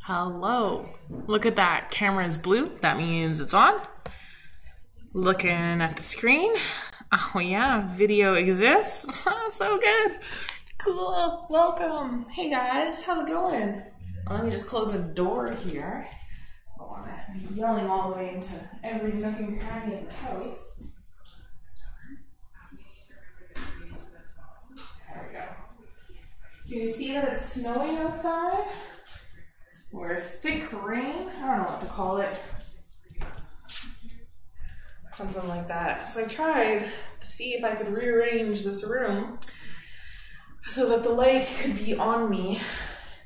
Hello. Look at that. Camera is blue. That means it's on. Looking at the screen. Oh yeah, video exists. So good. Cool. Welcome. Hey guys, how's it going? Let me just close the door here. I don't want to be yelling all the way into every nook and cranny of the house. There we go. Can you see that it's snowing outside? Or thick rain? I don't know what to call it. Something like that. So I tried to see if I could rearrange this room so that the light could be on me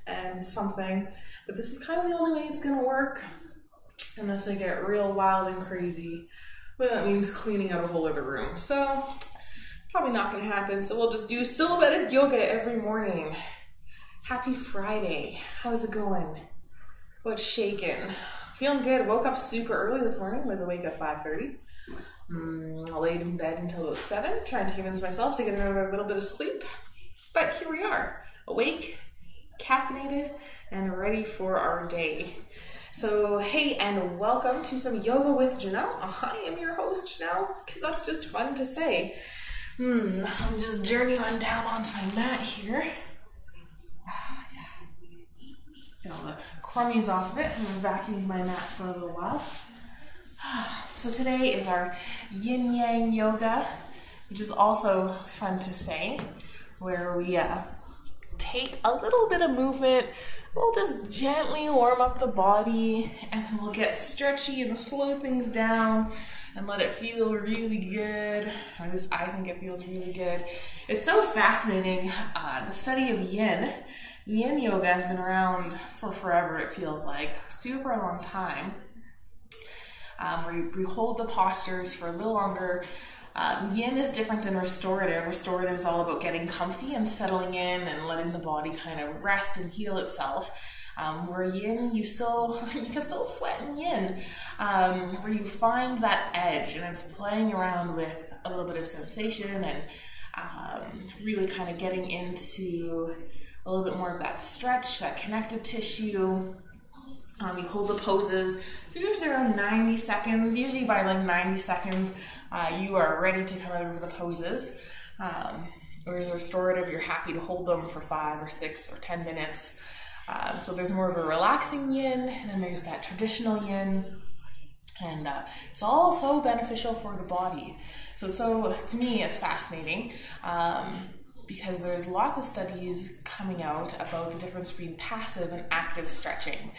and something. But this is kind of the only way it's gonna work unless I get real wild and crazy. But that means cleaning out a whole other room. So probably not gonna happen. So we'll just do silhouetted yoga every morning. Happy Friday. How's it going? What's shaking? Feeling good. Woke up super early this morning. Was awake at 5:30. I laid in bed until about 7, trying to convince myself to get another little bit of sleep. But here we are, awake, caffeinated, and ready for our day. So hey, and welcome to some yoga with Janelle. I am your host, Janelle, because that's just fun to say. I'm just journeying down onto my mat here. Get all the crummies off of it. I'm vacuuming my mat for a little while. So today is our yin yang yoga, which is also fun to say, where we take a little bit of movement. We'll just gently warm up the body, and then we'll get stretchy and slow things down and let it feel really good. Or at least I think it feels really good. It's so fascinating. The study of yin yoga has been around for forever, it feels like. Super long time. Where we hold the postures for a little longer. Yin is different than restorative. Restorative is all about getting comfy and settling in and letting the body kind of rest and heal itself. Where yin, you can still sweat in yin. Where you find that edge, and it's playing around with a little bit of sensation and really kind of getting into a little bit more of that stretch, that connective tissue. You hold the poses for usually around 90 seconds. Usually by like 90 seconds, you are ready to come out of the poses. Whereas restorative, you're happy to hold them for 5 or 6 or 10 minutes. So there's more of a relaxing yin, and then there's that traditional yin. And it's all so beneficial for the body. So to me, it's fascinating. Because there's lots of studies coming out about the difference between passive and active stretching.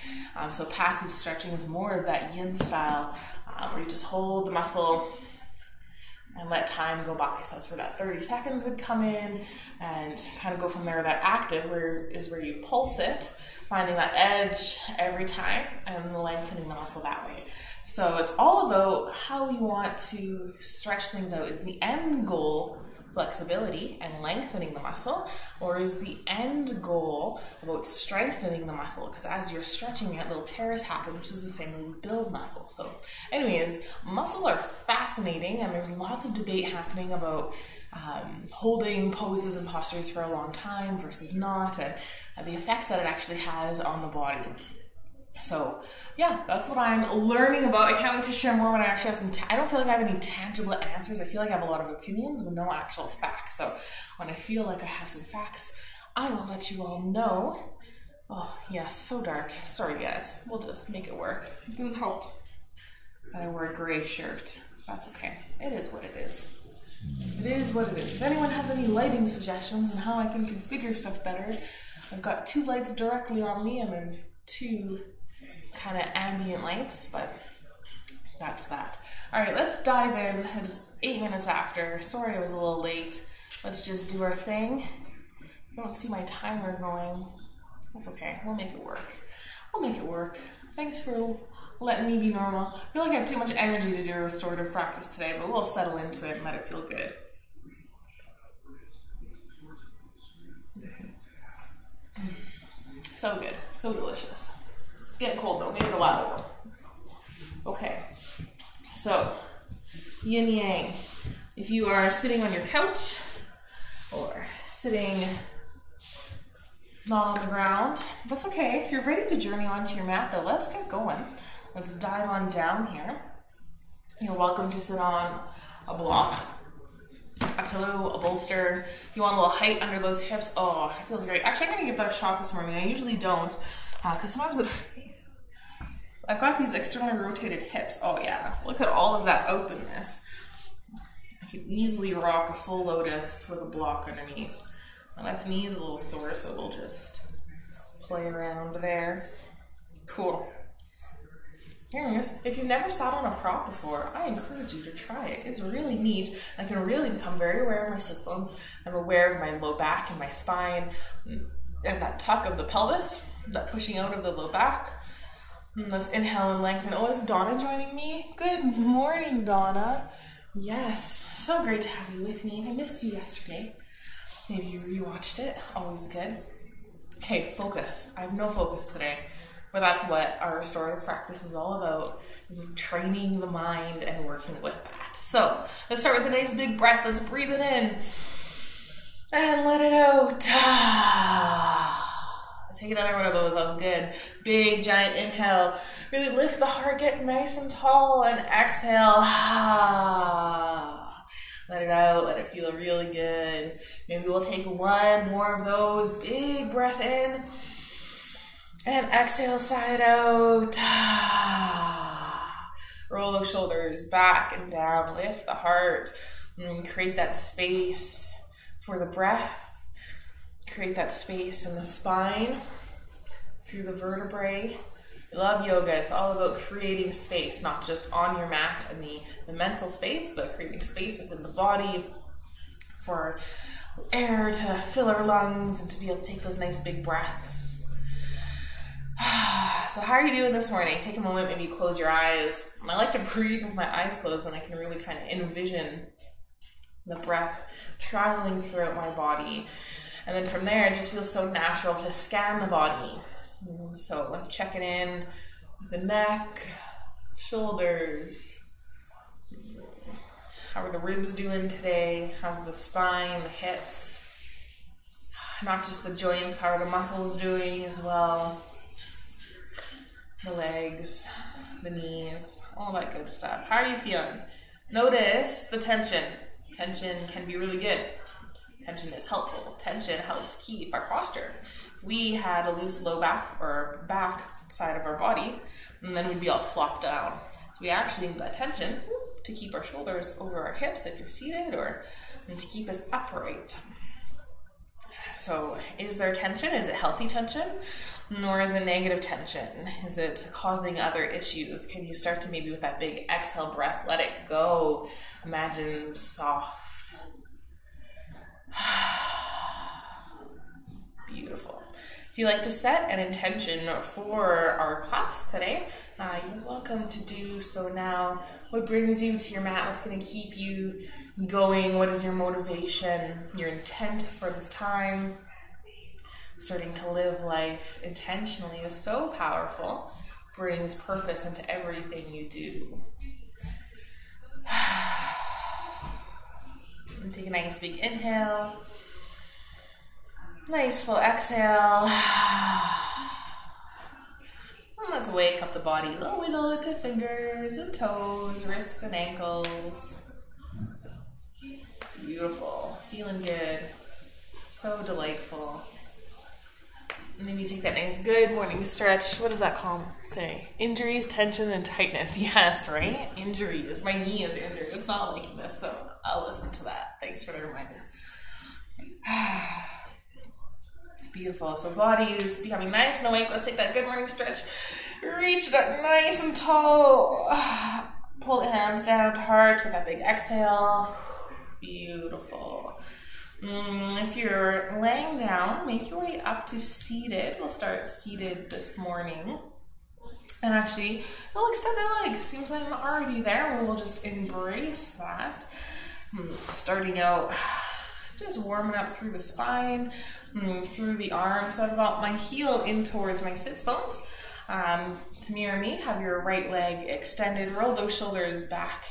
So passive stretching is more of that yin style, where you just hold the muscle and let time go by. So that's where that 30 seconds would come in, and kind of go from there. That active is where you pulse it, finding that edge every time and lengthening the muscle that way. So it's all about how you want to stretch things out. Is the end goal flexibility and lengthening the muscle, or is the end goal about strengthening the muscle? Because as you're stretching it, little tears happen, which is the same when we build muscle. So anyways, muscles are fascinating, and there's lots of debate happening about holding poses and postures for a long time versus not, and the effects that it actually has on the body. So yeah, that's what I'm learning about. I can't wait to share more when I actually have I don't feel like I have any tangible answers. I feel like I have a lot of opinions with no actual facts. So when I feel like I have some facts, I will let you all know. Oh yes, so dark. Sorry guys, we'll just make it work. It didn't help that I wear a gray shirt. That's okay. It is what it is. It is what it is. If anyone has any lighting suggestions on how I can configure stuff better, I've got 2 lights directly on me and then 2 kind of ambient lights, but that's that. All right, let's dive in. It's 8 minutes after. Sorry I was a little late. Let's just do our thing. I don't see my timer going. That's okay. We'll make it work. We'll make it work. Thanks for letting me be normal. I feel like I have too much energy to do a restorative practice today, but we'll settle into it and let it feel good. So good. So delicious. It's getting cold though, made it a while ago. Okay, so yin yang. If you are sitting on your couch or sitting not on the ground. That's okay. If you're ready to journey onto your mat though, let's get going. Let's dive on down here. You're welcome to sit on a block, a pillow, a bolster. If you want a little height under those hips, oh, it feels great. Actually, I'm gonna give that a shot this morning. I usually don't, because sometimes I've got these externally rotated hips. Oh yeah, look at all of that openness. I can easily rock a full lotus with a block underneath. My left knee is a little sore, so we'll just play around there. Cool. Anyways, if you've never sat on a prop before, I encourage you to try it. It's really neat. I can really become very aware of my sit bones. I'm aware of my low back and my spine and that tuck of the pelvis, that pushing out of the low back. Let's inhale and lengthen. Oh, is Donna joining me? Good morning, Donna. Yes, so great to have you with me. I missed you yesterday. Maybe you rewatched it. Always good. Okay, focus. I have no focus today. But that's what our restorative practice is all about, is training the mind and working with that. So let's start with a nice big breath. Let's breathe it in and let it out. Take another one of those. That was good. Big, giant inhale. Really lift the heart, get nice and tall, and exhale. Let it out. Let it feel really good. Maybe we'll take one more of those. Big breath in. And exhale, sigh it out. Roll those shoulders back and down. Lift the heart. And create that space for the breath. Create that space in the spine, through the vertebrae. I love yoga. It's all about creating space, not just on your mat and the mental space, but creating space within the body for air to fill our lungs and to be able to take those nice big breaths. So how are you doing this morning? Take a moment, maybe close your eyes. I like to breathe with my eyes closed, and I can really kind of envision the breath traveling throughout my body. And then from there, it just feels so natural to scan the body. And so like checking in with the neck, shoulders. How are the ribs doing today? How's the spine, the hips? Not just the joints, how are the muscles doing as well? The legs, the knees, all that good stuff. How are you feeling? Notice the tension. Tension can be really good. Tension is helpful. Tension helps keep our posture. If we had a loose low back or back side of our body, and then we'd be all flopped down. So we actually need that tension to keep our shoulders over our hips if you're seated, or and to keep us upright. So is there tension? Is it healthy tension? Nor is it negative tension? Is it causing other issues? Can you start to maybe with that big exhale breath, let it go. Imagine soft. Beautiful. If you like to set an intention for our class today, you're welcome to do so now. What brings you to your mat? What's going to keep you going? What is your motivation, your intent for this time? Starting to live life intentionally is so powerful. Brings purpose into everything you do. And take a nice big inhale. Nice full exhale. And let's wake up the body. Little wiggle into fingers and toes, wrists and ankles. Beautiful. Feeling good. So delightful. And then you take that nice good morning stretch. What does that say? Injuries, tension, and tightness. Yes, right? Injuries. My knee is injured. It's not like this, so I'll listen to that. Thanks for the reminder. Beautiful. So body is becoming nice and awake. Let's take that good morning stretch. Reach it up nice and tall. Pull the hands down to heart with that big exhale. Beautiful. If you're laying down, make your way up to seated. We'll start seated this morning. And actually, we'll extend our legs. Seems like I'm already there. We'll just embrace that. Starting out, just warming up through the spine, through the arms. So I've got my heel in towards my sits bones. To mirror me, have your right leg extended. Roll those shoulders back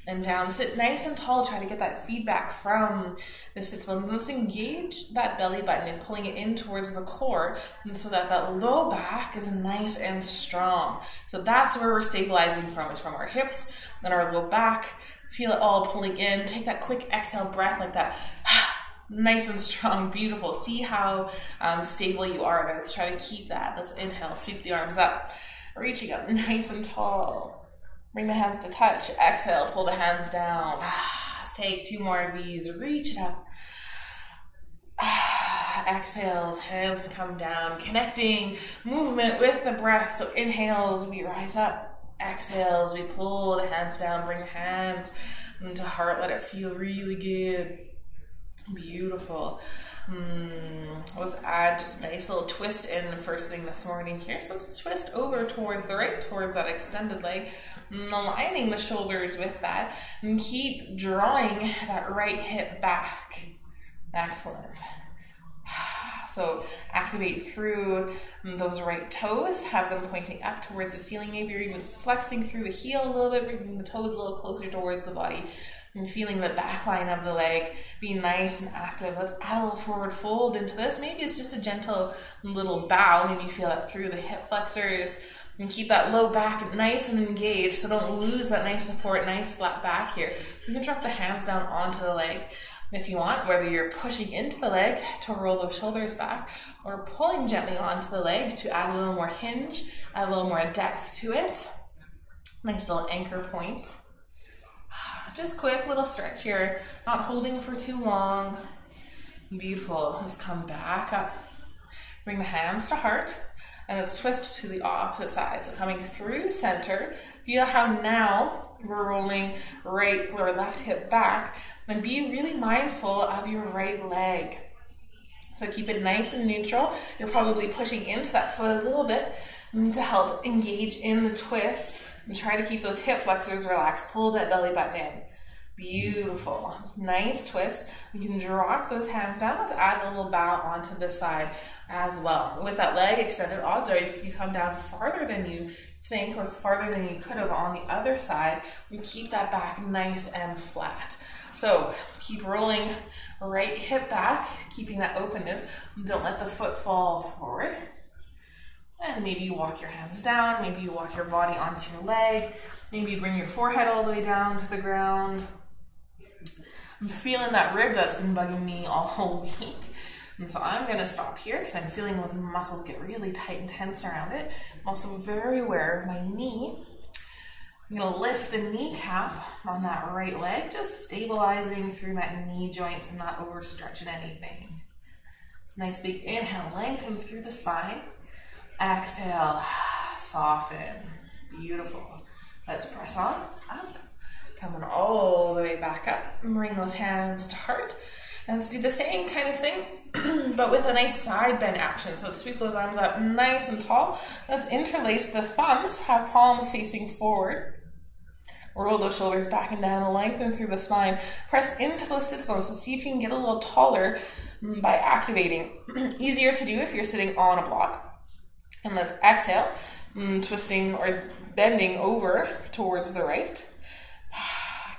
and down. Sit nice and tall. Try to get that feedback from the sits bone. Let's engage that belly button and pulling it in towards the core, and so that that low back is nice and strong. So that's where we're stabilizing from, is from our hips and our low back. Feel it all pulling in. Take that quick exhale breath like that. Nice and strong, beautiful. See how stable you are. Let's try to keep that. Let's inhale, sweep the arms up, reaching up nice and tall. Bring the hands to touch. Exhale, pull the hands down. Let's take 2 more of these. Reach it up. Exhales, hands come down, connecting movement with the breath. So inhales, we rise up. Exhales, we pull the hands down. Bring the hands into heart. Let it feel really good. Beautiful. Let's add just a nice little twist in the first thing this morning here. So let's twist over toward the right, towards that extended leg, aligning the shoulders with that, and keep drawing that right hip back. Excellent. So activate through those right toes, have them pointing up towards the ceiling. Maybe you're even flexing through the heel a little bit, bringing the toes a little closer towards the body. And feeling the back line of the leg be nice and active. Let's add a little forward fold into this. Maybe it's just a gentle little bow. Maybe you feel that through the hip flexors. And keep that low back nice and engaged, so don't lose that nice support, nice flat back here. You can drop the hands down onto the leg if you want, whether you're pushing into the leg to roll those shoulders back or pulling gently onto the leg to add a little more hinge, add a little more depth to it. Nice little anchor point. Just quick little stretch here, not holding for too long. Beautiful. Let's come back up. Bring the hands to heart, and let's twist to the opposite side. So coming through the center, feel how now we're rolling right or left hip back, and be really mindful of your right leg. So keep it nice and neutral. You're probably pushing into that foot a little bit to help engage in the twist. And try to keep those hip flexors relaxed. Pull that belly button in. Beautiful. Nice twist. You can drop those hands down. Let's add a little bow onto this side as well. With that leg extended, odds are you come down farther than you think or farther than you could have on the other side. And keep that back nice and flat. So keep rolling right hip back, keeping that openness. Don't let the foot fall forward. And maybe you walk your hands down, maybe you walk your body onto your leg, maybe you bring your forehead all the way down to the ground. I'm feeling that rib that's been bugging me all week. And so I'm gonna stop here because I'm feeling those muscles get really tight and tense around it. I'm also very aware of my knee. I'm gonna lift the kneecap on that right leg, just stabilizing through that knee joints and not overstretching anything. Nice big inhale, lengthen through the spine. Exhale, soften. Beautiful. Let's press on, up. Coming all the way back up. Bring those hands to heart. And let's do the same kind of thing, but with a nice side bend action. So let's sweep those arms up nice and tall. Let's interlace the thumbs, have palms facing forward. Roll those shoulders back and down, lengthen through the spine. Press into those sits bones. So see if you can get a little taller by activating. Easier to do if you're sitting on a block. And let's exhale, twisting or bending over towards the right.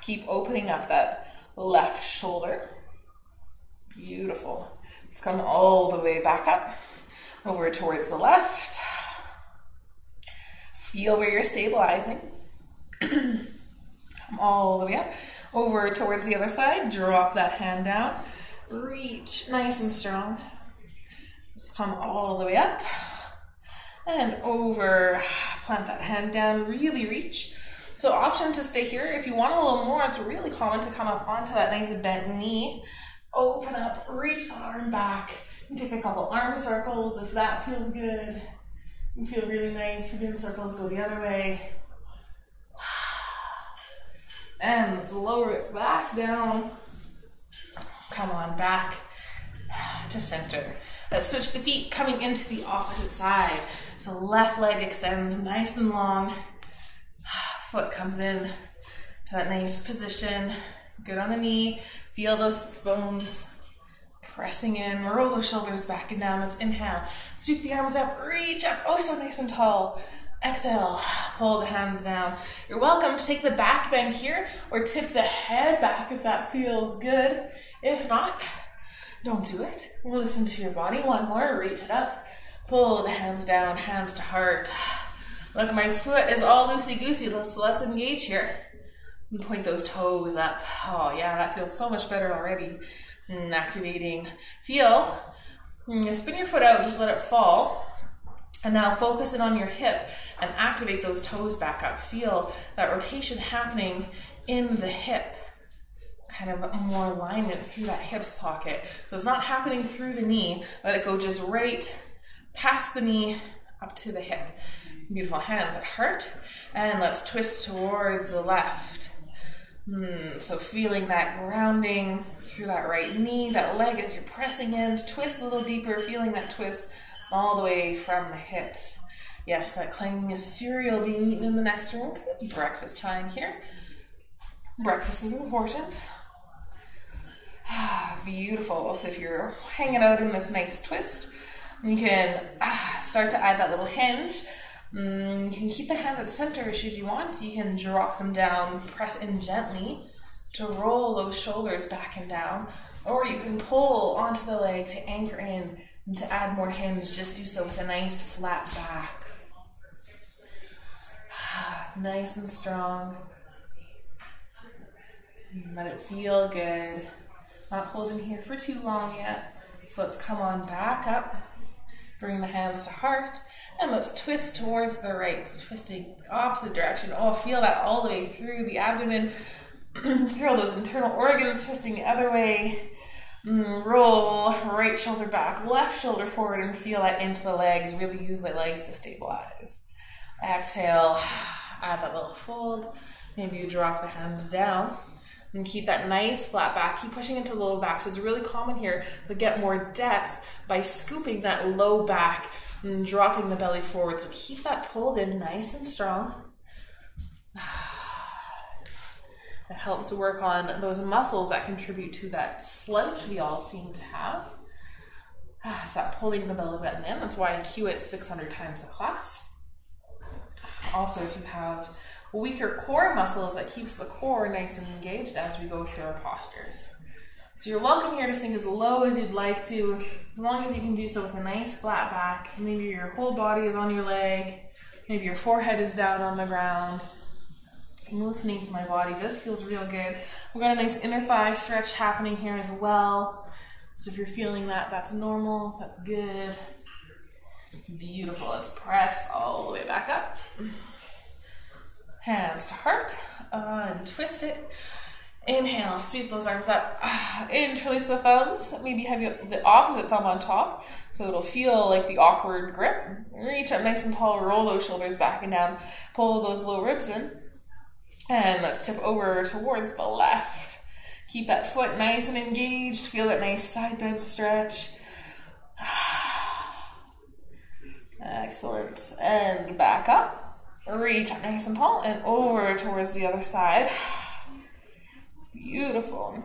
Keep opening up that left shoulder. Beautiful. Let's come all the way back up, over towards the left. Feel where you're stabilizing. Come all the way up, over towards the other side. Drop that hand down. Reach nice and strong. Let's come all the way up. And over, plant that hand down, really reach. So option to stay here. If you want a little more, it's really common to come up onto that nice bent knee. Open up, reach the arm back. You can take a couple arm circles if that feels good. You feel really nice. For doing circles, go the other way. And let's lower it back down. Come on, back to center. Let's switch the feet, coming into the opposite side. So left leg extends nice and long. Foot comes in to that nice position. Good on the knee. Feel those sits bones. Pressing in. Roll those shoulders back and down. Let's inhale. Sweep the arms up. Reach up. Oh, so nice and tall. Exhale, pull the hands down. You're welcome to take the back bend here or tip the head back if that feels good. If not, don't do it. Listen to your body. One more, reach it up. Pull the hands down, hands to heart. Look, my foot is all loosey-goosey, so let's engage here. And point those toes up. Oh yeah, that feels so much better already. Activating. Feel. Spin your foot out, just let it fall. And now focus in on your hip and activate those toes back up. Feel that rotation happening in the hip. Kind of more alignment through that hip socket. So it's not happening through the knee. Let it go just right past the knee up to the hip. Beautiful. Hands at heart. And let's twist towards the left. So feeling that grounding through that right knee, that leg as you're pressing in. Twist a little deeper, feeling that twist all the way from the hips. Yes, that clanging is cereal being eaten in the next room because it's breakfast time here. Breakfast is important. Beautiful. So if you're hanging out in this nice twist, you can start to add that little hinge. You can keep the hands at center should you want. You can drop them down, press in gently to roll those shoulders back and down, or you can pull onto the leg to anchor in. And to add more hinge, just do so with a nice flat back. Nice and strong. Let it feel good. Not holding here for too long yet. So let's come on back up. Bring the hands to heart. And let's twist towards the right. So twisting opposite direction. Oh, feel that all the way through the abdomen. Through all those internal organs, twisting the other way. Roll right shoulder back, left shoulder forward, and feel that into the legs. Really use the legs to stabilize. Exhale, add that little fold. Maybe you drop the hands down and keep that nice flat back. Keep pushing into low back. So it's really common here to get more depth by scooping that low back and dropping the belly forward. So keep that pulled in nice and strong. It helps to work on those muscles that contribute to that slouch we all seem to have. Stop pulling the belly button in. That's why I cue it 600 times a class. Also, if you have weaker core muscles, that keeps the core nice and engaged as we go through our postures. So you're welcome here to sink as low as you'd like to, as long as you can do so with a nice flat back. Maybe your whole body is on your leg. Maybe your forehead is down on the ground. I'm listening to my body. This feels real good. We've got a nice inner thigh stretch happening here as well. So if you're feeling that, that's normal. That's good. Beautiful. Let's press all the way back up. Hands to heart. And twist it. Inhale. Sweep those arms up. Interlace the thumbs. Maybe have the opposite thumb on top, so it'll feel like the awkward grip. Reach up nice and tall. Roll those shoulders back and down. Pull those low ribs in. And let's tip over towards the left. Keep that foot nice and engaged. Feel that nice side bend stretch. Excellent. And back up. Reach up nice and tall and over towards the other side. Beautiful.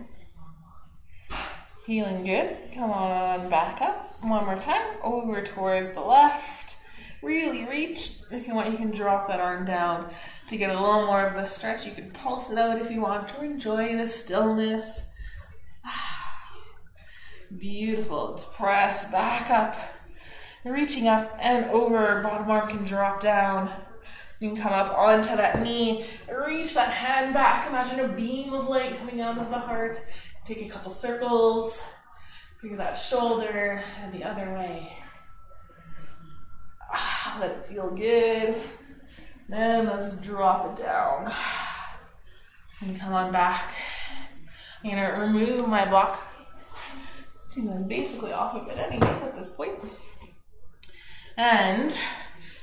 Feeling good. Come on back up. One more time. Over towards the left. Really reach. If you want, you can drop that arm down to get a little more of the stretch. You can pulse it out if you want to enjoy the stillness. Beautiful. Let's press back up. Reaching up and over. Bottom arm can drop down. You can come up onto that knee. Reach that hand back. Imagine a beam of light coming out of the heart. Take a couple circles through that shoulder and the other way. Let it feel good. Then let's drop it down. And come on back. I'm going to remove my block. See, I'm basically off of it anyways at this point. And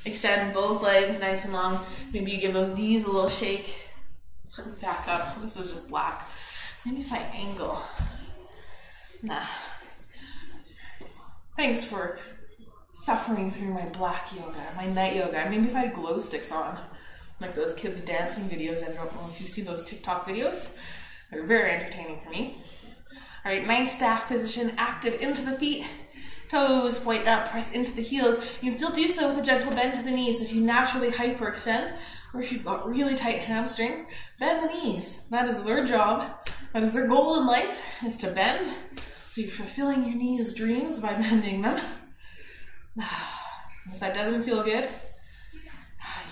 extend both legs nice and long. Maybe you give those knees a little shake. Back up. This is just black. Maybe if I angle. Nah. Thanks for suffering through my black yoga, my night yoga. Maybe if I had glow sticks on, like those kids dancing videos. I don't know if you see those TikTok videos. They're very entertaining for me. All right, nice staff position, active into the feet. Toes point up, press into the heels. You can still do so with a gentle bend to the knees. So if you naturally hyperextend, or if you've got really tight hamstrings, bend the knees. That is their job. That is their goal in life, is to bend. So you're fulfilling your knees' dreams by bending them. If that doesn't feel good,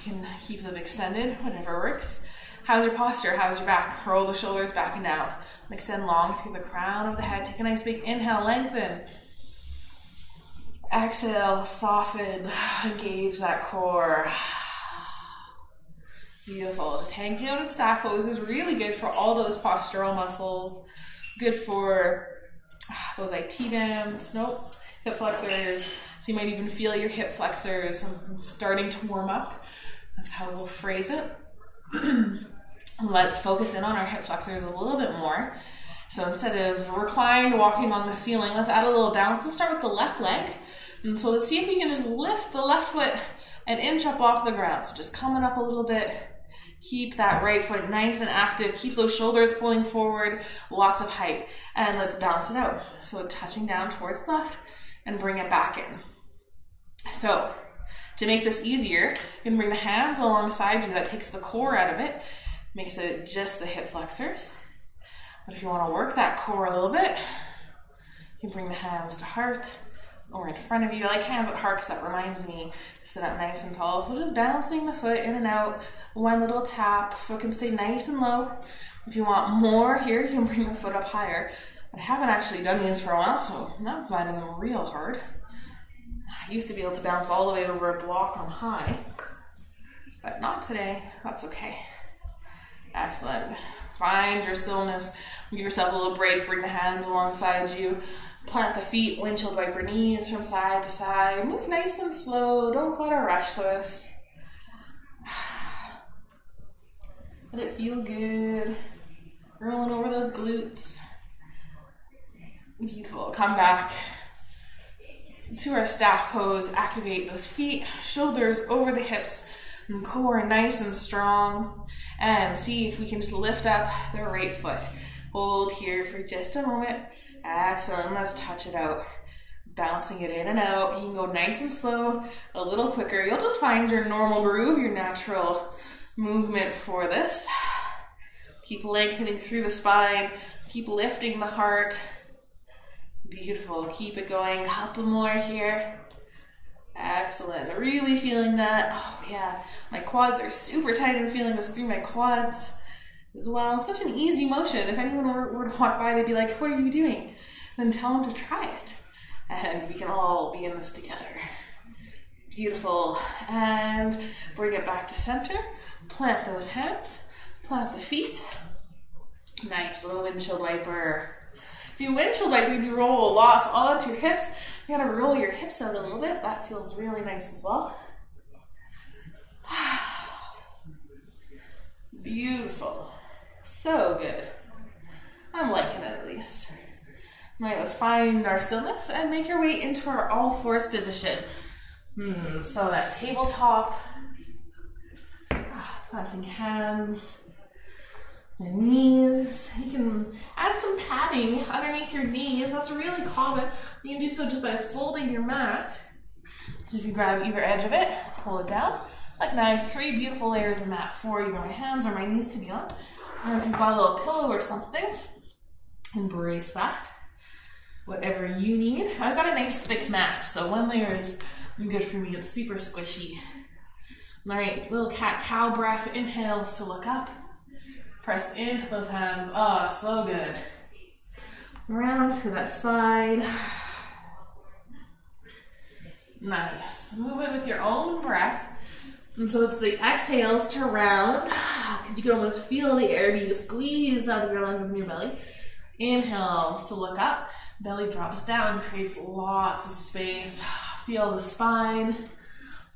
you can keep them extended, whatever works. How's your posture? How's your back? Roll the shoulders back and down. Extend long through the crown of the head. Take a nice big inhale, lengthen. Exhale, soften, engage that core. Beautiful. Just hanging out in staff pose is really good for all those postural muscles. Good for those IT bands. Nope. Hip flexors. So you might even feel your hip flexors starting to warm up. That's how we'll phrase it. Let's focus in on our hip flexors a little bit more. So instead of reclined walking on the ceiling, let's add a little bounce. Let's start with the left leg. And so let's see if we can just lift the left foot an inch up off the ground. So just coming up a little bit. Keep that right foot nice and active. Keep those shoulders pulling forward. Lots of height. And let's bounce it out. So touching down towards the left and bring it back in. So to make this easier, you can bring the hands alongside you. That takes the core out of it. Makes it just the hip flexors. But if you want to work that core a little bit, you can bring the hands to heart or in front of you. I like hands at heart because that reminds me to sit up nice and tall. So just bouncing the foot in and out. One little tap. Foot can stay nice and low. If you want more here, you can bring the foot up higher. I haven't actually done these for a while, so now I'm finding them real hard. I used to be able to bounce all the way over a block on high, but not today. That's okay. Excellent. Find your stillness. Give yourself a little break. Bring the hands alongside you. Plant the feet, windshield wiper knees from side to side. Move nice and slow. Don't gotta rush this. Let it feel good. Rolling over those glutes. Beautiful. Come back to our staff pose. Activate those feet, shoulders over the hips, and core nice and strong. And see if we can just lift up the right foot. Hold here for just a moment. Excellent. Let's touch it out. Bouncing it in and out. You can go nice and slow, a little quicker. You'll just find your normal groove, your natural movement for this. Keep lengthening through the spine. Keep lifting the heart. Beautiful. Keep it going. A couple more here. Excellent. Really feeling that. Oh yeah. My quads are super tight. I'm feeling this through my quads as well. Such an easy motion. If anyone were to walk by, they'd be like, what are you doing? Then tell them to try it. And we can all be in this together. Beautiful. And bring it back to center. Plant those hands. Plant the feet. Nice. Little windshield wiper. If you windshield wiper, you roll lots onto your hips. You gotta roll your hips out a little bit. That feels really nice as well. Beautiful. So good. I'm liking it at least. All right, let's find our stillness and make your way into our all fours position. So that tabletop. Planting hands. The knees. You can add some padding underneath your knees. That's really common. You can do so just by folding your mat. So if you grab either edge of it, pull it down. Like now I have 3 beautiful layers of mat for either my hands or my knees to be on. Or if you've got a little pillow or something, embrace that. Whatever you need. I've got a nice thick mat, so 1 layer is good for me. It's super squishy. All right, little cat-cow breath. Inhales to look up. Press into those hands. Oh, so good. Round through that spine. Nice. Move it with your own breath. And so it's the exhales to round, because you can almost feel the air being squeezed out of your lungs and your belly. Inhales to look up. Belly drops down, creates lots of space. Feel the spine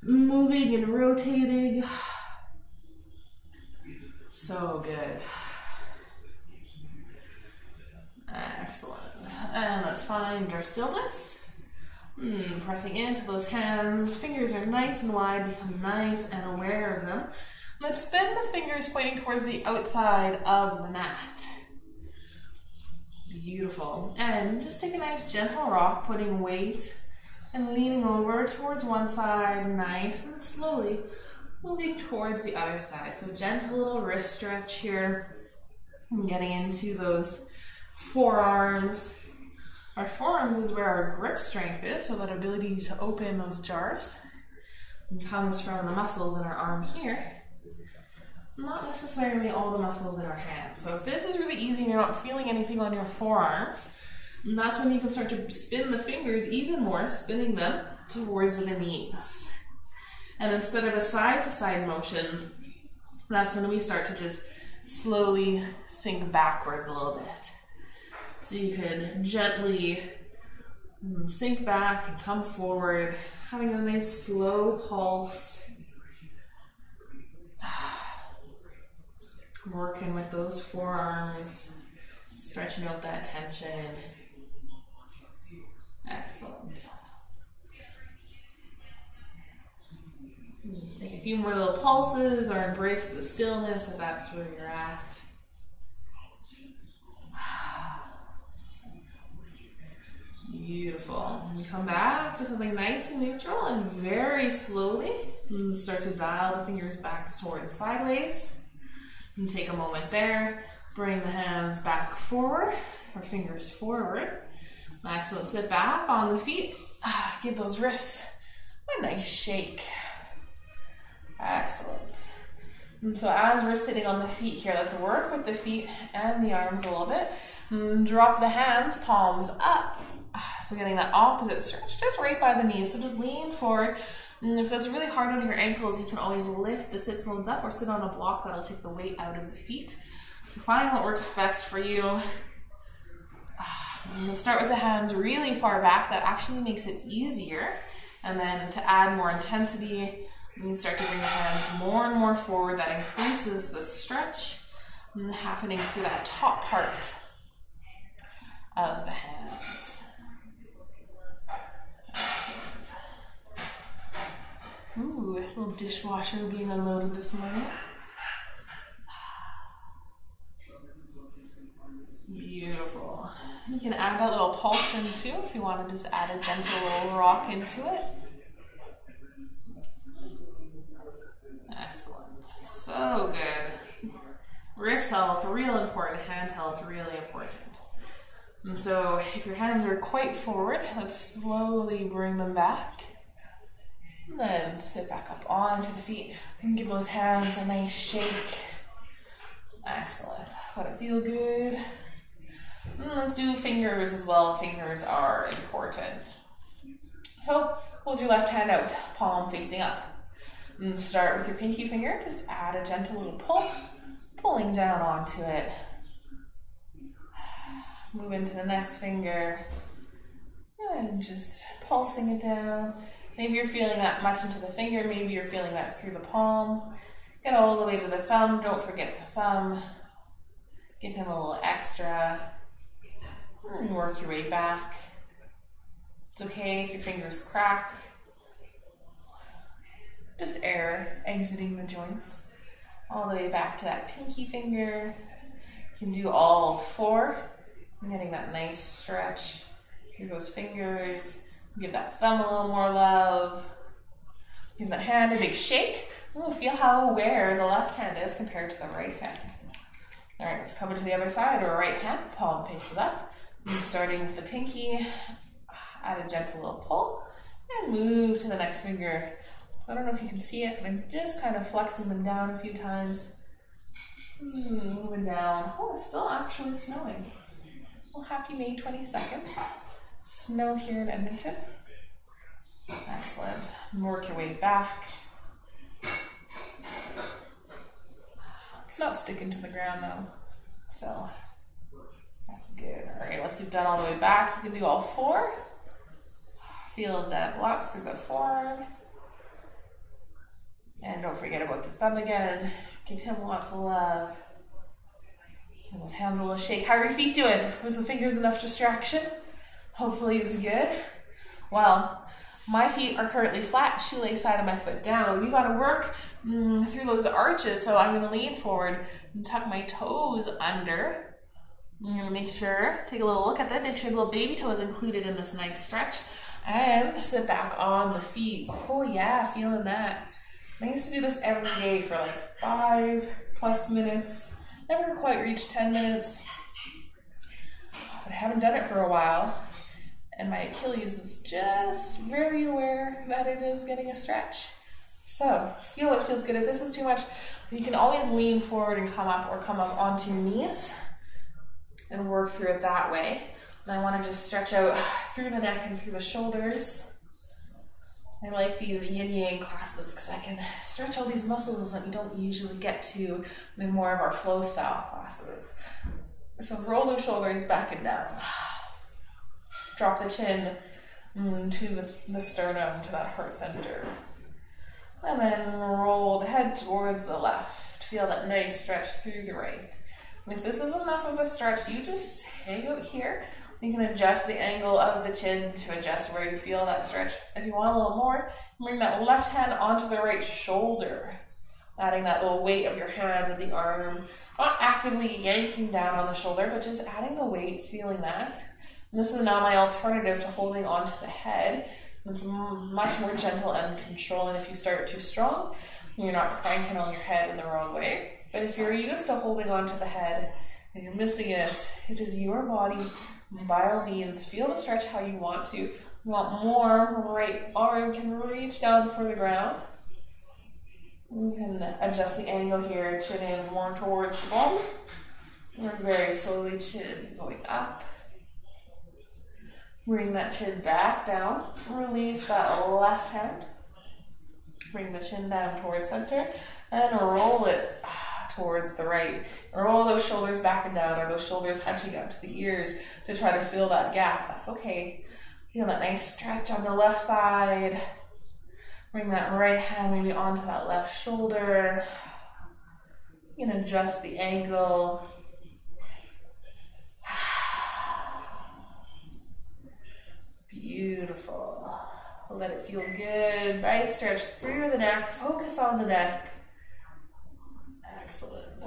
moving and rotating. So good. Excellent. And let's find our stillness. Pressing into those hands. Fingers are nice and wide. Become nice and aware of them. Let's spin the fingers pointing towards the outside of the mat. Beautiful. And just take a nice gentle rock, putting weight and leaning over towards one side, nice and slowly moving towards the other side. So gentle little wrist stretch here. And getting into those forearms. Our forearms is where our grip strength is, so that ability to open those jars comes from the muscles in our arm here, not necessarily all the muscles in our hands. So if this is really easy and you're not feeling anything on your forearms, that's when you can start to spin the fingers even more, spinning them towards the knees. And instead of a side-to-side motion, that's when we start to just slowly sink backwards a little bit. So you can gently sink back and come forward, having a nice slow pulse. Working with those forearms, stretching out that tension. Excellent. Take a few more little pulses or embrace the stillness if that's where you're at. Beautiful. And come back to something nice and neutral and very slowly and start to dial the fingers back towards sideways. And take a moment there. Bring the hands back forward or fingers forward. Excellent. Sit back on the feet. Give those wrists a nice shake. Excellent. And so as we're sitting on the feet here, let's work with the feet and the arms a little bit. And drop the hands, palms up. So getting that opposite stretch just right by the knees. So just lean forward. And if that's really hard on your ankles, you can always lift the sits bones up or sit on a block that'll take the weight out of the feet. So find what works best for you. And we'll start with the hands really far back. That actually makes it easier. And then to add more intensity, you start to bring the hands more and more forward. That increases the stretch happening through that top part of the hands. Excellent. Ooh, a little dishwasher being unloaded this morning. Beautiful. You can add that little pulse in too if you want to just add a gentle little rock into it. Excellent. So good. Wrist health, real important. Hand health, really important. And so if your hands are quite forward, let's slowly bring them back. And then sit back up onto the feet and give those hands a nice shake. Excellent. Let it feel good. And let's do fingers as well. Fingers are important. So hold your left hand out, palm facing up. And start with your pinky finger. Just add a gentle little pull, pulling down onto it. Move into the next finger. And just pulsing it down. Maybe you're feeling that much into the finger. Maybe you're feeling that through the palm. Get all the way to the thumb. Don't forget the thumb. Give him a little extra. And work your way back. It's okay if your fingers crack. Just air exiting the joints. All the way back to that pinky finger. You can do all four. And getting that nice stretch through those fingers. Give that thumb a little more love. Give that hand a big shake. Ooh, feel how aware the left hand is compared to the right hand. All right, let's come to the other side, or right hand, palm faces up. And starting with the pinky, add a gentle little pull, and move to the next finger. So I don't know if you can see it, but I'm just kind of flexing them down a few times. Moving down. Oh, it's still actually snowing. Well, happy May 22nd. Snow here in Edmonton. Excellent. Work your way back. It's not sticking to the ground though, so that's good. All right, once you've done all the way back, you can do all four. Feel that lots through the forearm. And don't forget about the thumb again. Give him lots of love. And those hands a little shake. How are your feet doing? Was the fingers enough distraction? Hopefully it's good. Well, my feet are currently flat, shoelace side of my foot down. You gotta work through those arches. So I'm gonna lean forward and tuck my toes under. I'm gonna make sure, take a little look at that, make sure the little baby toe is included in this nice stretch. And sit back on the feet. Oh yeah, feeling that. I used to do this every day for like 5+ minutes. Never quite reached 10 minutes. But I haven't done it for a while. And my Achilles is just very aware that it is getting a stretch. So feel what feels good. If this is too much, you can always lean forward and come up, or come up onto your knees and work through it that way. And I want to just stretch out through the neck and through the shoulders. I like these yin-yang classes because I can stretch all these muscles that we don't usually get to in more of our flow style classes. So roll those shoulders back and down. Drop the chin to the sternum, to that heart center. And then roll the head towards the left. Feel that nice stretch through the right. And if this is enough of a stretch, you just hang out here. You can adjust the angle of the chin to adjust where you feel that stretch. If you want a little more, bring that left hand onto the right shoulder, adding that little weight of your hand to the arm. Not actively yanking down on the shoulder, but just adding the weight, feeling that. And this is now my alternative to holding onto the head. It's much more gentle and controlling. If you start too strong, you're not cranking on your head in the wrong way. But if you're used to holding onto the head and you're missing it, it is your body. By all means, feel the stretch how you want to. You want more, right arm can reach down for the ground. You can adjust the angle here, chin in more towards the bottom. Or very slowly, chin going up. Bring that chin back down. Release that left hand. Bring the chin down towards center. And roll it towards the right. Roll those shoulders back and down, or those shoulders hunching out to the ears to try to fill that gap. That's okay. Feel that nice stretch on the left side. Bring that right hand maybe onto that left shoulder. You can adjust the angle. Beautiful. Let it feel good. Right stretch through the neck. Focus on the neck. Excellent.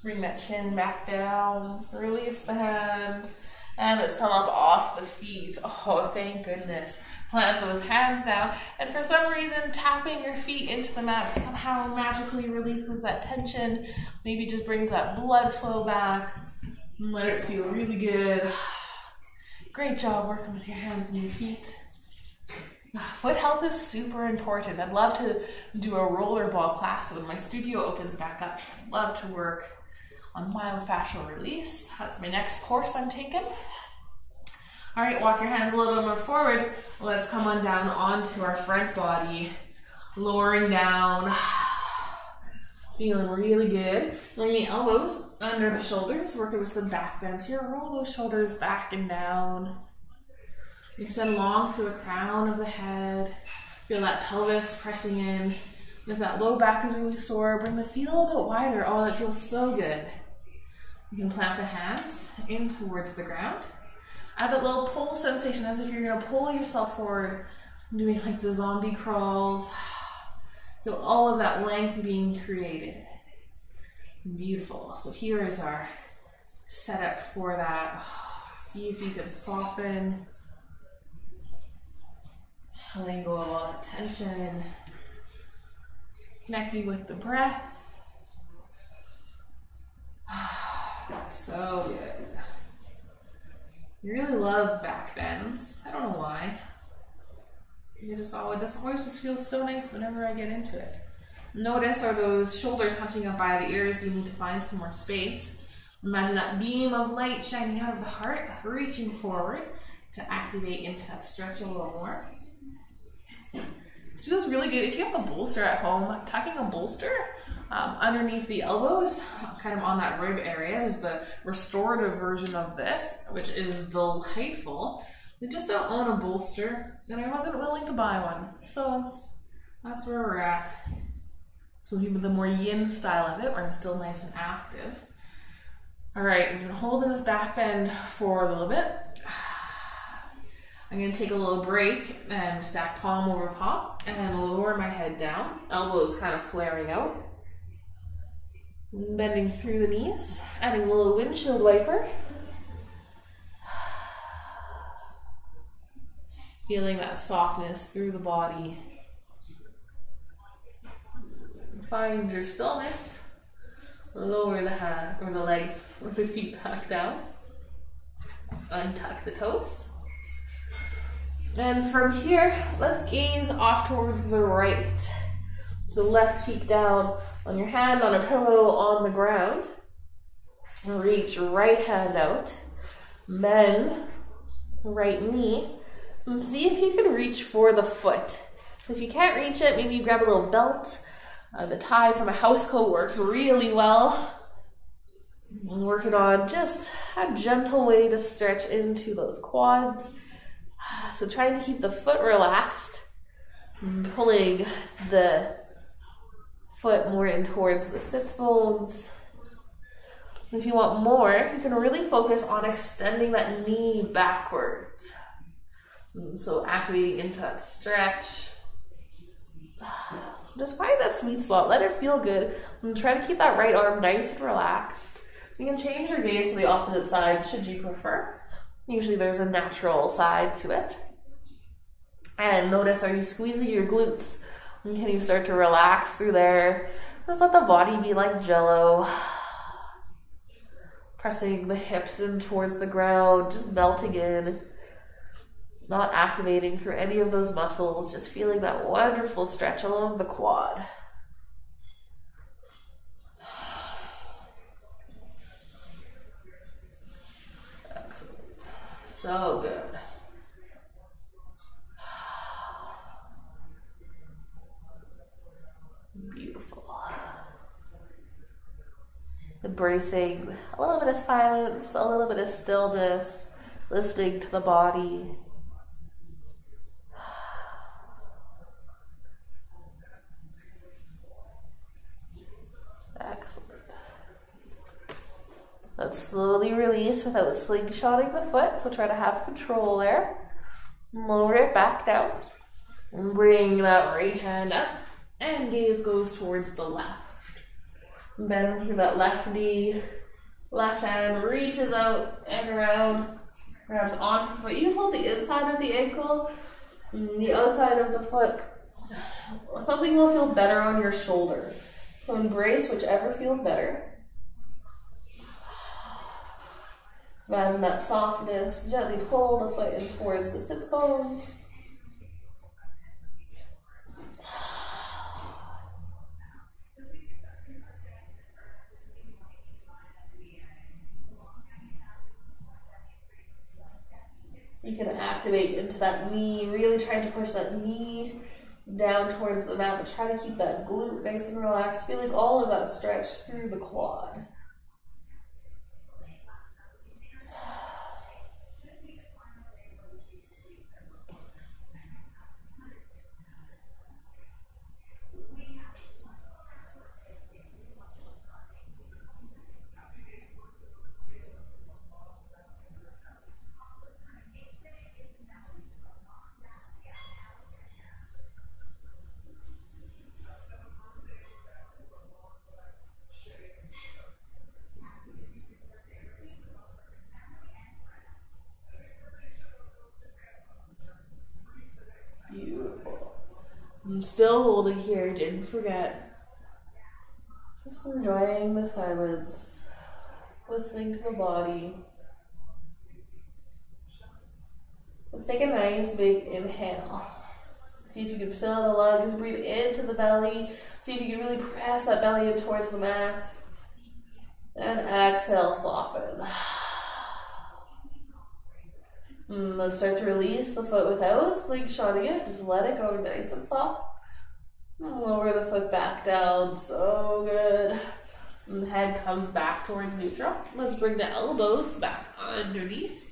Bring that chin back down. Release the hand. And let's come up off the feet. Oh, thank goodness. Plant those hands down. And for some reason, tapping your feet into the mat somehow magically releases that tension. Maybe just brings that blood flow back. And let it feel really good. Great job working with your hands and your feet. Foot health is super important. I'd love to do a rollerball class when my studio opens back up. I'd love to work on myofascial release. That's my next course I'm taking. All right, walk your hands a little bit more forward. Let's come on down onto our front body, lowering down. Feeling really good. Bring the elbows under the shoulders, working with some back bends here. Roll those shoulders back and down. Extend long through the crown of the head. Feel that pelvis pressing in. If that low back is really sore, bring the feet a little bit wider. Oh, that feels so good. You can plant the hands in towards the ground. Add that little pull sensation as if you're going to pull yourself forward, doing like the zombie crawls. Feel all of that length being created. Beautiful. So here is our setup for that. See if you can soften. Letting go of all that tension. Connecting with the breath. So good. I really love back bends. I don't know why. This always just feels so nice whenever I get into it. Notice, are those shoulders hunching up by the ears? You need to find some more space. Imagine that beam of light shining out of the heart, reaching forward to activate into that stretch a little more. This feels really good. If you have a bolster at home, tucking a bolster underneath the elbows, kind of on that rib area, is the restorative version of this, which is delightful. I just don't own a bolster, and I wasn't willing to buy one. So that's where we're at. So even the more yin style of it, where I'm still nice and active. All right, we've been holding this back bend for a little bit. I'm gonna take a little break and stack palm over palm and lower my head down. Elbows kind of flaring out. Bending through the knees, adding a little windshield wiper. Feeling that softness through the body. Find your stillness. Lower the hand or the legs with the feet back down. Untuck the toes. And from here, let's gaze off towards the right. So left cheek down on your hand on a pillow on the ground. Reach right hand out. Bend right knee. And see if you can reach for the foot. So if you can't reach it, maybe you grab a little belt. The tie from a house coat works really well. And working on just a gentle way to stretch into those quads. So trying to keep the foot relaxed, pulling the foot more in towards the sits bones. If you want more, you can really focus on extending that knee backwards. So activating into that stretch. Just find that sweet spot, let it feel good, and try to keep that right arm nice and relaxed. You can change your gaze to the opposite side should you prefer. Usually there's a natural side to it. And notice, are you squeezing your glutes? And can you start to relax through there? Just let the body be like jello. Pressing the hips in towards the ground, just melting in. Not activating through any of those muscles, just feeling that wonderful stretch along the quad. Excellent. So good. Beautiful. Embracing a little bit of silence, a little bit of stillness, listening to the body. Excellent. Let's slowly release without slingshotting the foot, so try to have control there. Lower it back down. And bring that right hand up, and gaze goes towards the left. Bend through that left knee. Left hand reaches out and around, grabs onto the foot. You can hold the inside of the ankle, the outside of the foot. Something will feel better on your shoulder. So embrace whichever feels better. Imagine that softness. Gently pull the foot in towards the sits bones. You can activate into that knee, really try to push that knee down towards the mat, but try to keep that glute nice and relaxed, feeling all of that stretch through the quad. Beautiful. I'm still holding here, didn't forget. Just enjoying the silence, listening to the body. Let's take a nice big inhale. See if you can fill the lungs, breathe into the belly. See if you can really press that belly in towards the mat. And exhale, soften. Let's start to release the foot without slingshotting it. Just let it go nice and soft. And lower the foot back down. So good. And the head comes back towards neutral. Let's bring the elbows back underneath.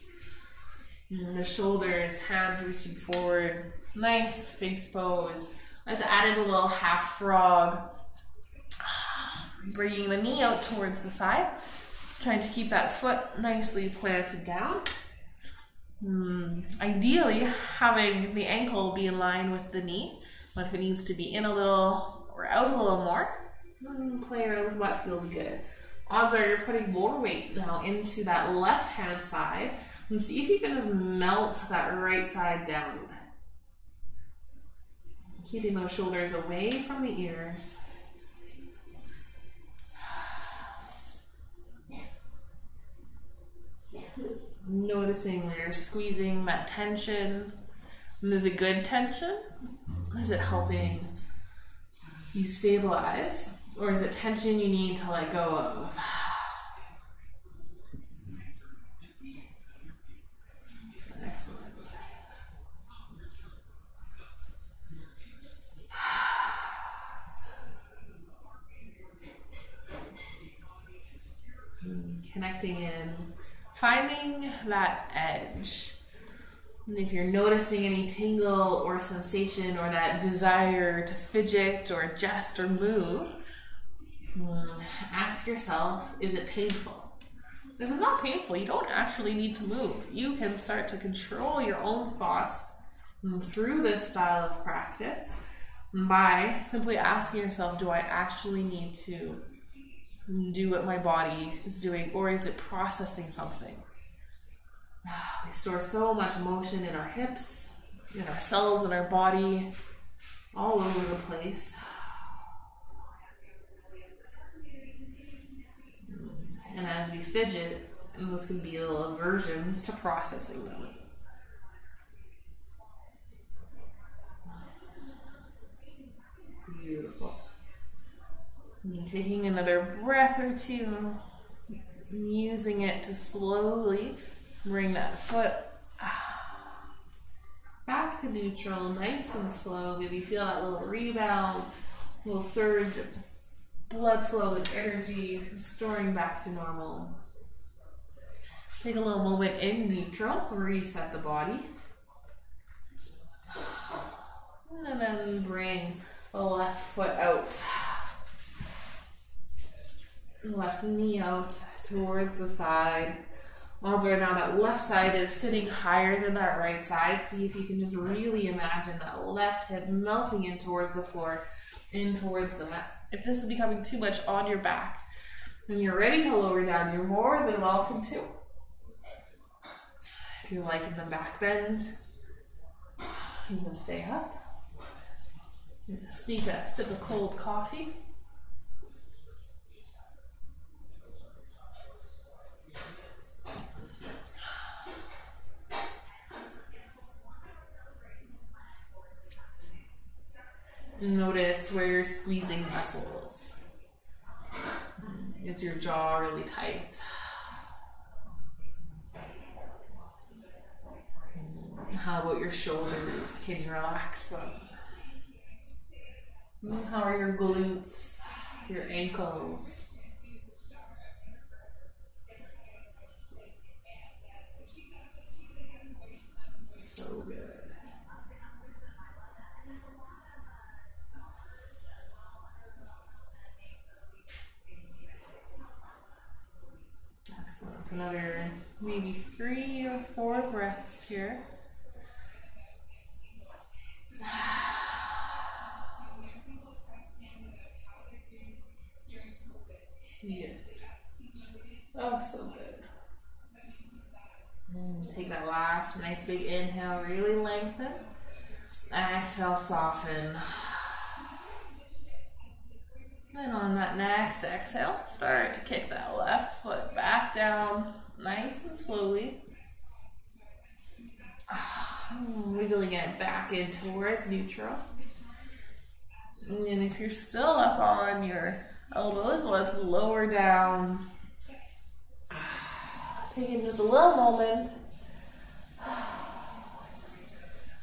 And the shoulders, hands reaching forward. Nice Sphinx pose. Let's add in a little half frog. Bringing the knee out towards the side. Trying to keep that foot nicely planted down. Ideally, having the ankle be in line with the knee, but if it needs to be in a little or out a little more, play around with what feels good. Odds are you're putting more weight now into that left hand side, and see if you can just melt that right side down. Keeping those shoulders away from the ears. Noticing where you're squeezing that tension. And is it good tension? Is it helping you stabilize? Or is it tension you need to let go of? Excellent. Connecting in, finding that edge. And if you're noticing any tingle or sensation or that desire to fidget or adjust or move, ask yourself, is it painful? If it's not painful, you don't actually need to move. You can start to control your own thoughts through this style of practice by simply asking yourself, do I actually need to do what my body is doing, or is it processing something? We store so much emotion in our hips, in our cells, in our body, all over the place. And as we fidget, those can be little aversions to processing them. Beautiful. And taking another breath or two, using it to slowly bring that foot back to neutral, nice and slow. Maybe feel that little rebound, little surge of blood flow and energy, restoring back to normal. Take a little moment in neutral, reset the body. And then bring the left foot out. Left knee out towards the side. Odds are now that left side is sitting higher than that right side. See if you can just really imagine that left hip melting in towards the floor, in towards the mat. If this is becoming too much on your back, then you're ready to lower down. You're more than welcome to. If you're liking the back bend, you can stay up. Sneak a sip of cold coffee. Notice where you're squeezing muscles. Is your jaw really tight? How about your shoulders? Can you relax them? How are your glutes, your ankles? So good. Excellent. Another maybe 3 or 4 breaths here. Yeah. Oh, so good. Take that last nice big inhale, really lengthen. Exhale, soften. And on that next exhale, start to kick that left foot back down, nice and slowly. Wiggling it back in towards neutral. And if you're still up on your elbows, let's lower down. Taking just a little moment.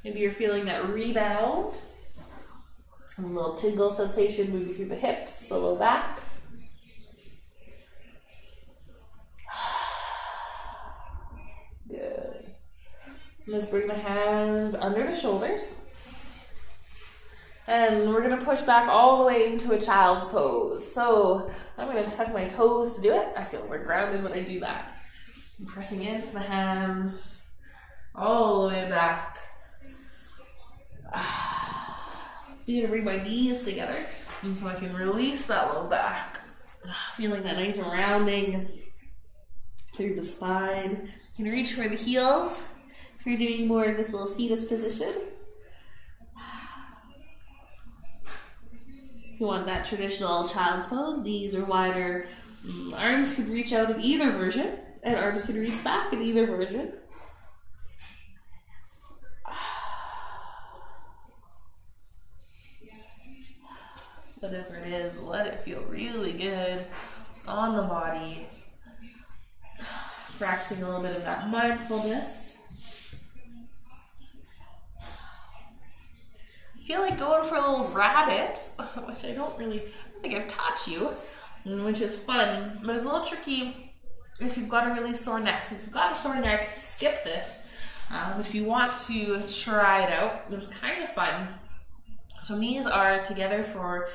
Maybe you're feeling that rebound. A little tingle sensation moving through the hips, the low back. Good. Let's bring the hands under the shoulders. And we're going to push back all the way into a child's pose. So I'm going to tuck my toes to do it. I feel more grounded when I do that. I'm pressing into the hands all the way back. I'm going to bring my knees together so I can release that low back. Feeling that nice rounding through the spine. You can reach for the heels if you're doing more of this little fetus position. You want that traditional child's pose. Knees are wider. Arms could reach out in either version, and arms could reach back in either version. Whatever it is, let it feel really good on the body. Practicing a little bit of that mindfulness. I feel like going for a little rabbit, which I don't think I've taught you, which is fun, but it's a little tricky if you've got a really sore neck. So if you've got a sore neck, skip this. But if you want to try it out, it's kind of fun. So knees are together for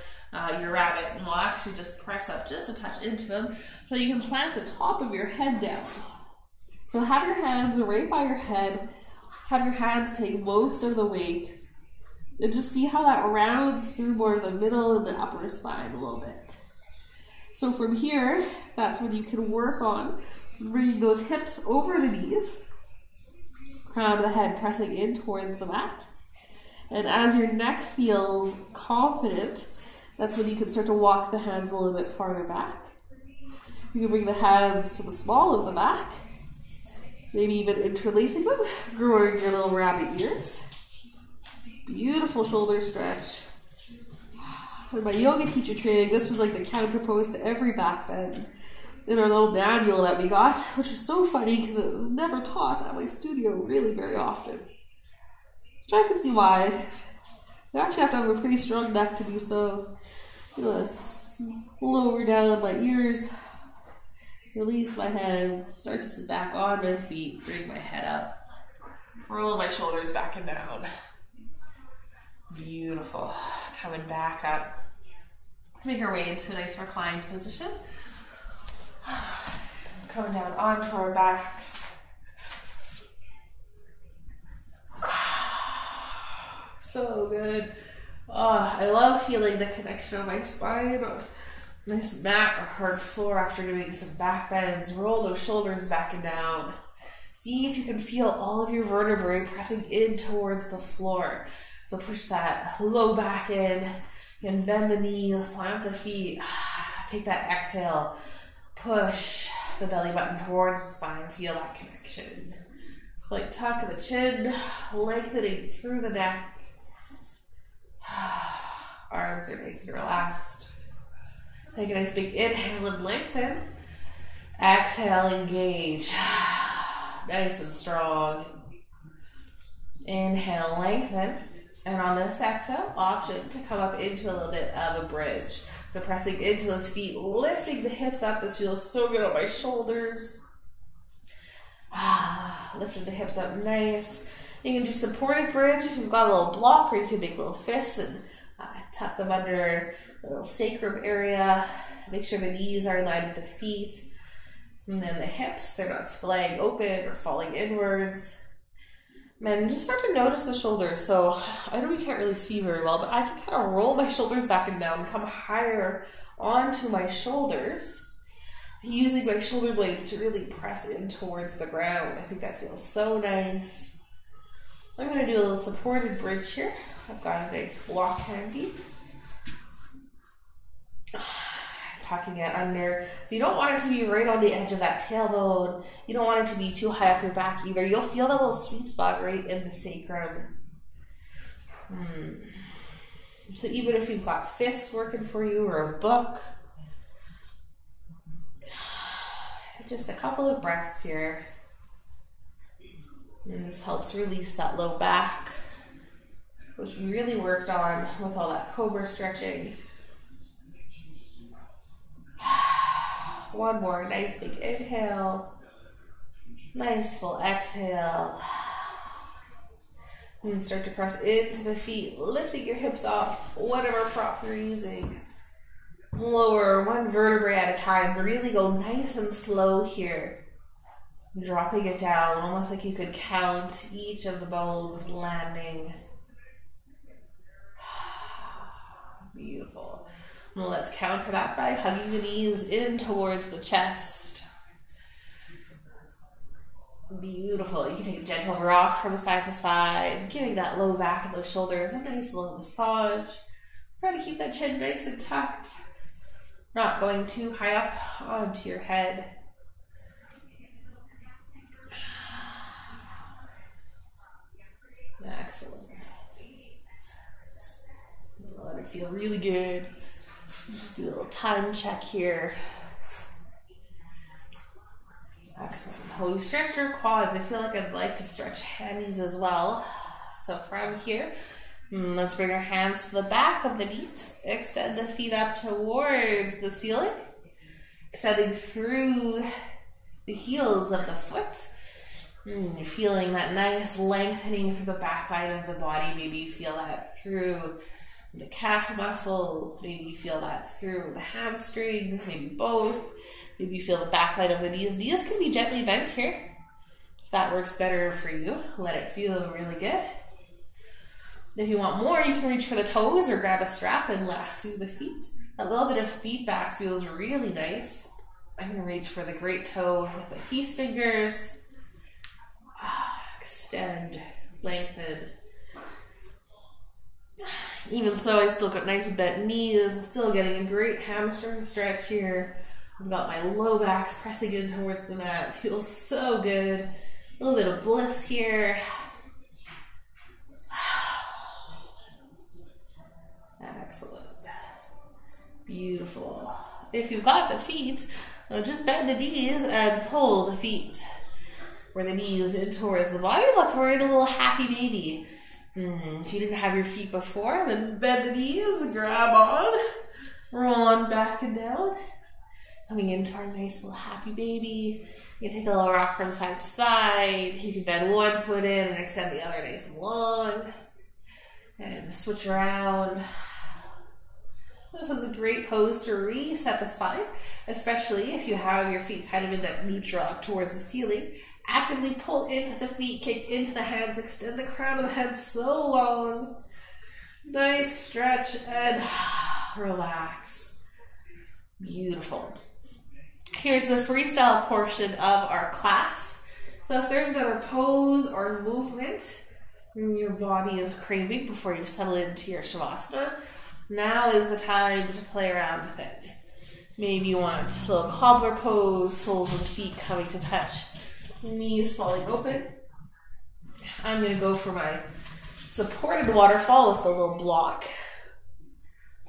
your rabbit, and we'll actually just press up just a touch into them so you can plant the top of your head down. So have your hands right by your head, have your hands take most of the weight, and just see how that rounds through more of the middle and the upper spine a little bit. So from here, that's when you can work on bringing those hips over the knees, crown of the head pressing in towards the mat. And as your neck feels confident, that's when you can start to walk the hands a little bit farther back. You can bring the hands to the small of the back, maybe even interlacing them, growing your little rabbit ears. Beautiful shoulder stretch. In my yoga teacher training, this was like the counter pose to every back bend in our little manual that we got, which is so funny because it was never taught at my studio really very often. Which I can see why. You actually have to have a pretty strong neck to do so. I'm gonna lower down my ears, release my hands, start to sit back on my feet, bring my head up, roll my shoulders back and down. Beautiful. Coming back up. Let's make our way into a nice reclined position. Coming down onto our backs. So good. Oh, I love feeling the connection on my spine, on nice mat or hard floor after doing some back bends. Roll those shoulders back and down. See if you can feel all of your vertebrae pressing in towards the floor. So push that low back in, and bend the knees, plant the feet. Take that exhale. Push the belly button towards the spine. Feel that connection. Slight tuck of the chin, lengthening through the neck. Arms are nice and relaxed. Take a nice big inhale and lengthen. Exhale, engage. Nice and strong. Inhale, lengthen. And on this exhale, option to come up into a little bit of a bridge. So pressing into those feet, lifting the hips up. This feels so good on my shoulders. Lifting the hips up nice. You can do supported bridge if you've got a little block, or you can make little fists and tuck them under the little sacrum area. Make sure the knees are in line with the feet. And then the hips, they're not splaying open or falling inwards. And just start to notice the shoulders. So I know you can't really see very well, but I can kind of roll my shoulders back and down and come higher onto my shoulders, using my shoulder blades to really press in towards the ground. I think that feels so nice. I'm going to do a little supported bridge here. I've got a nice block handy. Tucking it under. So you don't want it to be right on the edge of that tailbone. You don't want it to be too high up your back either. You'll feel that little sweet spot right in the sacrum. So even if you've got fists working for you or a book, just a couple of breaths here. And this helps release that low back, which we really worked on with all that cobra stretching. One more nice big inhale. Nice full exhale. And start to press into the feet, lifting your hips off, whatever prop you're using. Lower one vertebrae at a time. Really go nice and slow here. Dropping it down, almost like you could count each of the bones landing. Beautiful. Well, let's counter that by hugging the knees in towards the chest. Beautiful. You can take a gentle rock from side to side, giving that low back and those shoulders a nice little massage. Try to keep that chin nice and tucked. Not going too high up onto your head. Excellent. Let it feel really good. Just do a little time check here. Excellent. Well, we stretched your quads. I feel like I'd like to stretch hammies as well. So from here, let's bring our hands to the back of the knees. Extend the feet up towards the ceiling. Extending through the heels of the foot. You're feeling that nice lengthening through the back line of the body. Maybe you feel that through the calf muscles. Maybe you feel that through the hamstrings. Maybe both. Maybe you feel the back line of the knees. Knees can be gently bent here. If that works better for you, let it feel really good. If you want more, you can reach for the toes or grab a strap and lasso the feet. A little bit of feedback feels really nice. I'm going to reach for the great toe with my peace fingers. Extend, lengthen. Even so, I still got nice bent knees. I'm still getting a great hamstring stretch here. I've got my low back pressing in towards the mat. It feels so good. A little bit of bliss here. Excellent. Beautiful. If you've got the feet, just bend the knees and pull the feet where the knees in towards the body. Look, we're in a little happy baby. If you didn't have your feet before, then bend the knees, grab on, roll on back and down. Coming into our nice little happy baby. You can take a little rock from side to side. You can bend one foot in and extend the other nice and long. And switch around. This is a great pose to reset the spine, especially if you have your feet kind of in that neutral up towards the ceiling. Actively pull into the feet, kick into the hands, extend the crown of the head so long. Nice stretch and relax. Beautiful. Here's the freestyle portion of our class. So if there's another pose or movement your body is craving before you settle into your Shavasana, now is the time to play around with it. Maybe you want a little cobbler pose, soles of the feet coming to touch, knees falling open. I'm going to go for my supported waterfall with a little block.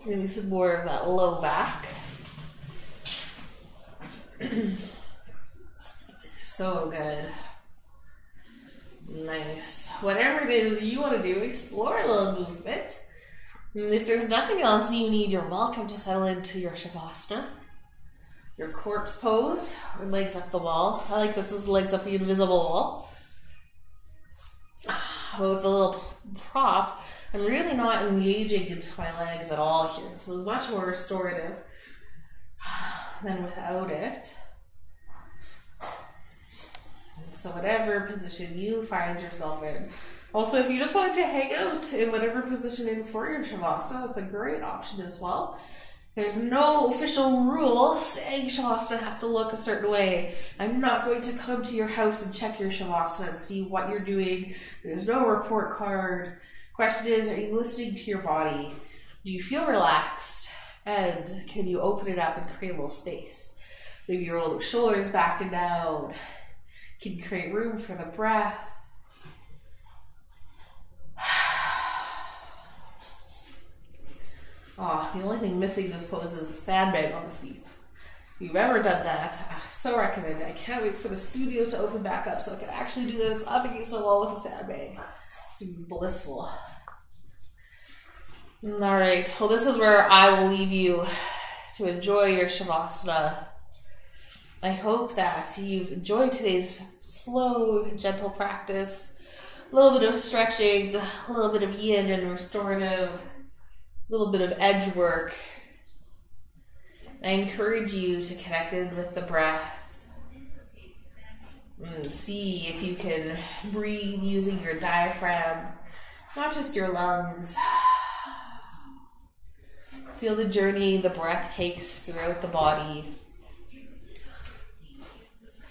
Maybe some more of that low back. So good. Nice. Whatever it is you want to do, explore a little movement. If there's nothing else you need, you're welcome to settle into your Shavasana. Your corpse pose, or legs up the wall. I like this as legs up the invisible wall. With the little prop, I'm really not engaging into my legs at all here. This is much more restorative than without it. So whatever position you find yourself in. Also, if you just wanted to hang out in whatever position in for your Shavasana, that's a great option as well. There's no official rule saying Shavasana has to look a certain way. I'm not going to come to your house and check your Shavasana and see what you're doing. There's no report card. Question is, are you listening to your body? Do you feel relaxed? And can you open it up and create a little space? Maybe you roll those shoulders back and down. Can you create room for the breath? Oh, the only thing missing in this pose is a sandbag on the feet. If you've ever done that, I so recommend it. I can't wait for the studio to open back up so I can actually do this up against the wall with a sandbag. It's blissful. Alright, well this is where I will leave you to enjoy your Shavasana. I hope that you've enjoyed today's slow, gentle practice. A little bit of stretching, a little bit of yin and restorative, a little bit of edge work. I encourage you to connect in with the breath and see if you can breathe using your diaphragm, not just your lungs. Feel the journey the breath takes throughout the body.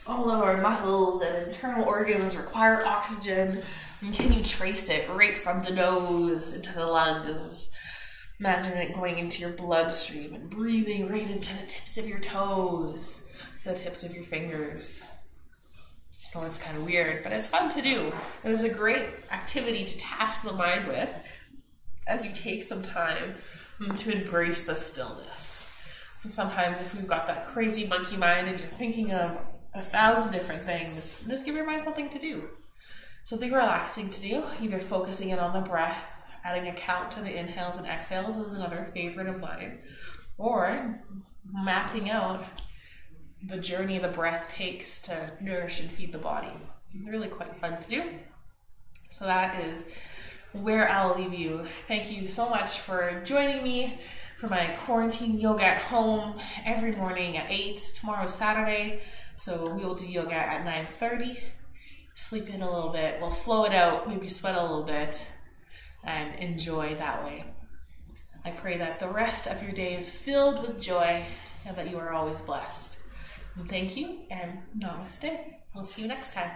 All of our muscles and internal organs require oxygen. And can you trace it right from the nose into the lungs? Imagine it going into your bloodstream and breathing right into the tips of your toes, the tips of your fingers. I know it's kind of weird, but it's fun to do. It is a great activity to task the mind with as you take some time to embrace the stillness. So sometimes if we've got that crazy monkey mind and you're thinking of 1,000 different things, just give your mind something to do. Something relaxing to do, either focusing in on the breath, adding a count to the inhales and exhales is another favorite of mine, or mapping out the journey the breath takes to nourish and feed the body. Really quite fun to do. So that is where I'll leave you. Thank you so much for joining me for my quarantine yoga at home every morning at 8. Tomorrow's Saturday, so we will do yoga at 9:30. Sleep in a little bit, we'll flow it out, maybe sweat a little bit, and enjoy that way. I pray that the rest of your day is filled with joy and that you are always blessed. And thank you, and namaste. We'll see you next time.